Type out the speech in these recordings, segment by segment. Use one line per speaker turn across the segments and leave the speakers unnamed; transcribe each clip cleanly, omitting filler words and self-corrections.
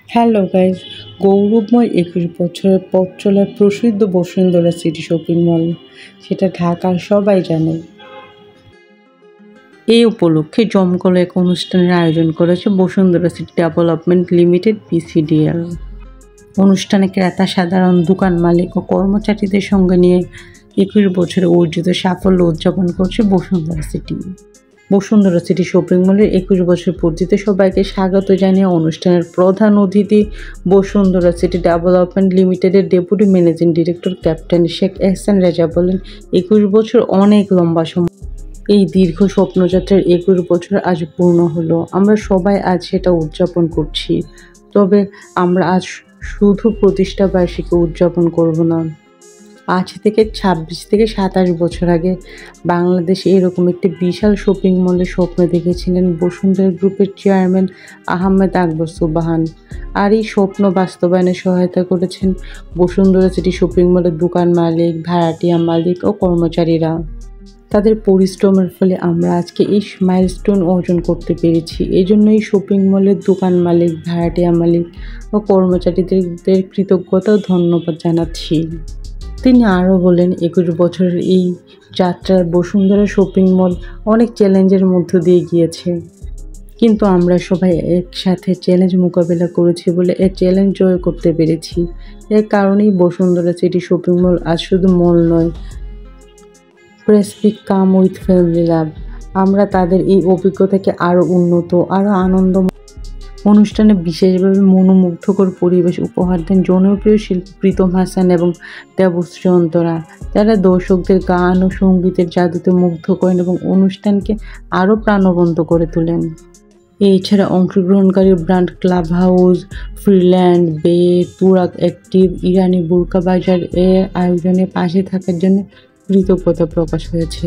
Hello guys, গৌরবময় ২১ বছরের পথ চলার প্রসিদ্ধ বসুন্ধরা সিটি শপিং মল, সেটা ঢাকার সবাই জানে। এই উপলক্ষে জমকালো এক অনুষ্ঠানের আয়োজন করেছে Bashundhara city development limited BCDL। অনুষ্ঠানে ক্রেতা, সাধারণ দোকান মালিক ও কর্মচারীদের সঙ্গে নিয়ে ২১ বছরের অর্জিত সাফল্য উদযাপন করছে বসুন্ধরা সিটি শপিং মলের ২১ বছর পূর্তিতে সবাইকে স্বাগত জানিয়ে অনুষ্ঠানের প্রধান অতিথি বসুন্ধরা সিটি ডেভেলপমেন্ট লিমিটেডের deputy managing director captain Sheikh Ehsan Reza বলেন, ২১ বছর অনেক লম্বা সময়। এই দীর্ঘ স্বপ্নযাত্রার ২১ বছর আজ পূর্ণ হলো। আমরা সবাই আজ সেটা উদযাপন করছি। তবে আমরা আজ শুধু প্রতিষ্ঠা বার্ষিকী উদযাপন করব না। আজ থেকে ২৬ থেকে ২৭ বছর আগে বাংলাদেশে এরকম একটি বিশাল শপিং মলের স্বপ্ন দেখেছিলেন বসুন্ধরা গ্রুপের চেয়ারম্যান আহমেদ আকবর সুবহান। আর এই স্বপ্ন বাস্তবায়নে সহায়তা করেছেন বসুন্ধরা সিটি শপিং মলের দোকান মালিক, ভাড়াটিয়া মালিক ও কর্মচারীরা। তাদের পরিশ্রমের ফলে আমরা আজকে এই মাইলস্টোন অর্জন করতে পেরেছি। এই জন্য এই শপিং মলের দোকান মালিক, ভাড়াটিয়া মালিক ও কর্মচারীদের কৃতজ্ঞতা ও ধন্যবাদ জানাচ্ছি। তিনি আরও বলেন, ২১ বছরের এই যাত্রায় বসুন্ধরা শপিং মল অনেক চ্যালেঞ্জের মধ্য দিয়ে গিয়েছে, কিন্তু আমরা সবাই একসাথে চ্যালেঞ্জ মোকাবেলা করেছি বলে এই চ্যালেঞ্জ জয় করতে পেরেছি। এর কারণেই বসুন্ধরা সিটি শপিং মল আজ শুধু মল নয়, প্রেসপিক কাম উইথ ফ্যামিলি লাভ। আমরা তাদের এই অভিজ্ঞতাকে আরও উন্নত, আরও আনন্দময়। অনুষ্ঠানে বিশেষভাবে মনোমুগ্ধকর পরিবেশ উপহার দেন জনপ্রিয় শিল্পী প্রীতম হাসান এবং দেবশ্রী অন্তরা, যারা দর্শকদের গান ও সঙ্গীতের জাদুতে মুগ্ধ করেন এবং অনুষ্ঠানকে আরও প্রাণবন্ত করে তোলেন। এছাড়া অংশগ্রহণকারী ব্র্যান্ড ক্লাব হাউস, ফ্রিল্যান্ড, বে, তুরাগ অ্যাক্টিভ, ইরানি বুরকা বাজার এর আয়োজনে পাশে থাকার জন্য কৃতজ্ঞতা প্রকাশ হয়েছে।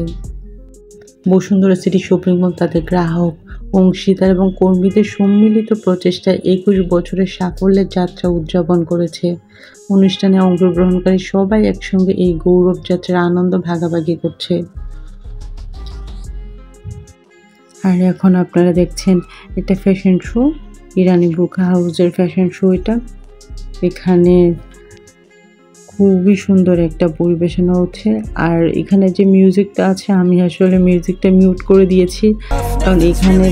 বসুন্ধরা সিটি শপিং মল তাদের গ্রাহক, অংশীদার এবং কর্মীদের সম্মিলিত প্রচেষ্টায় ২১ বছরের সাফল্যের যাত্রা উদযাপন করেছে। অনুষ্ঠানে অংশগ্রহণকারী সবাই একসঙ্গে এই গৌরব যাত্রার আনন্দ ভাগাভাগি করছে। আর এখন আপনারা দেখছেন একটা ফ্যাশন শো, ইরানি বুরকা হাউসের ফ্যাশন শো। এখানে খুবই সুন্দর একটা পরিবেশনা হচ্ছে। আর এখানে যে মিউজিকটা আছে, আমি আসলে মিউজিকটা মিউট করে দিয়েছি, কারণ এখানে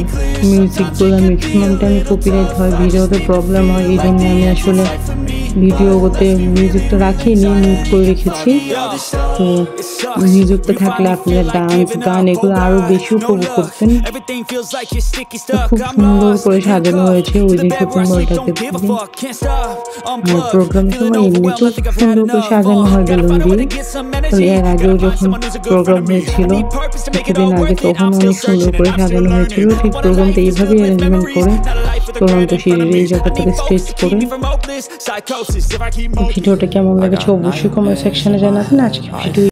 মিউজিকগুলো ম্যাক্সিমামটা আমি কপিরাইট হয়, ভিডিওতে প্রবলেম হয়। এই জন্য আমি আসলে ভিডিওতে মিউজিকটা রাখিনি, মিউট করে রেখেছি। তো মিউজিকটা থাকলে আপনারা ডান্স, গান এগুলো আরও বেশি উপভোগ করতেন। খুব সুন্দর করে সাজানো হয়েছে ওই দিন শপিং মলটাকে। প্রোগ্রামের সময় এমনিতেও খুব সুন্দর করে সাজানো হয় বেলুন দিয়ে। তো এর আগেও যখন প্রোগ্রাম হয়েছিল কিছুদিন আগে, তখন অনেক সুন্দর করে সাজানো হয়েছিল। ঠিক প্রোগ্রামটা এইভাবেই অ্যারেঞ্জমেন্ট করে চলন্ত সিঁড়ির এই জায়গাটাকে স্ট্রেচ করে। ভিডিওটা কেমন লাগেছে অবশ্যই কমেন্ট সেকশনে জানাবেন। আজকে ভিডিও